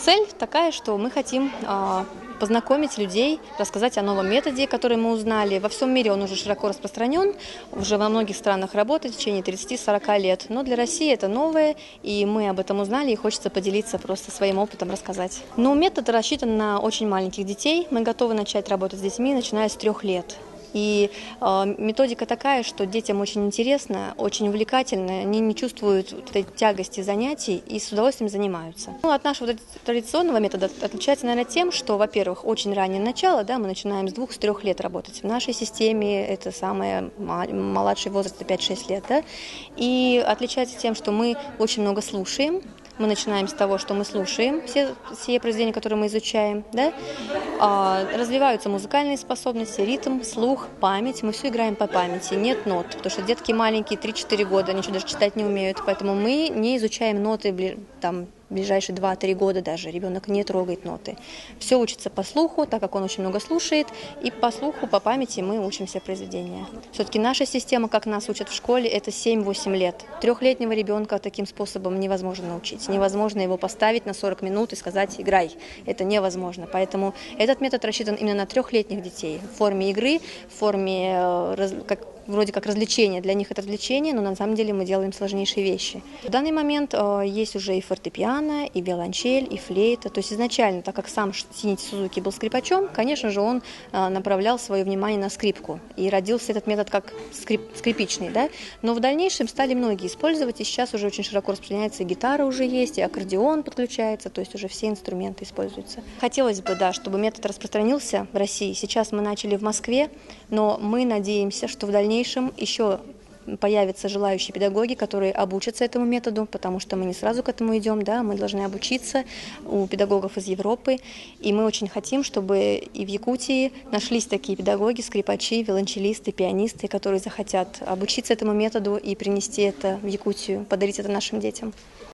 Цель такая, что мы хотим познакомить людей, рассказать о новом методе, который мы узнали. Во всем мире он уже широко распространен, уже во многих странах работает в течение 30-40 лет. Но для России это новое, и мы об этом узнали, и хочется поделиться просто своим опытом, рассказать. Но метод рассчитан на очень маленьких детей. Мы готовы начать работать с детьми, начиная с 3 лет. И методика такая, что детям очень интересно, очень увлекательно, они не чувствуют вот этой тягости занятий и с удовольствием занимаются. От нашего традиционного метода отличается, наверное, тем, что, во-первых, очень раннее начало, да, мы начинаем с 2-3 лет работать. В нашей системе это самый младший возраст, 5-6 лет, да, и отличается тем, что мы очень много слушаем. Мы начинаем с того, что мы слушаем все произведения, которые мы изучаем, да? Развиваются музыкальные способности, ритм, слух, память. Мы все играем по памяти, нет нот, потому что детки маленькие, 3-4 года, они еще даже читать не умеют, поэтому мы не изучаем ноты ближайшие 2-3 года даже, ребенок не трогает ноты. Все учится по слуху, так как он очень много слушает, и по слуху, по памяти мы учим все произведения. Все-таки наша система, как нас учат в школе, это 7-8 лет. 3-летнего ребенка таким способом невозможно научить. Невозможно его поставить на 40 минут и сказать «играй». Это невозможно. Поэтому этот метод рассчитан именно на 3-летних детей в форме игры, в форме вроде как развлечения. Для них это развлечение, но на самом деле мы делаем сложнейшие вещи. В данный момент есть уже и фортепиано, и виолончель, и флейта. То есть изначально, так как сам Синити Сузуки был скрипачом, конечно же, он направлял свое внимание на скрипку. И родился этот метод как скрипичный. Да? Но в дальнейшем стали многие использовать, и сейчас уже очень широко распространяется, и гитара уже есть, и аккордеон подключается, то есть уже все инструменты используются. Хотелось бы, да, чтобы метод распространился в России. Сейчас мы начали в Москве, но мы надеемся, что в дальнейшем еще появятся желающие педагоги, которые обучатся этому методу, потому что мы не сразу к этому идем, да, мы должны обучиться у педагогов из Европы, и мы очень хотим, чтобы и в Якутии нашлись такие педагоги, скрипачи, виолончелисты, пианисты, которые захотят обучиться этому методу и принести это в Якутию, подарить это нашим детям.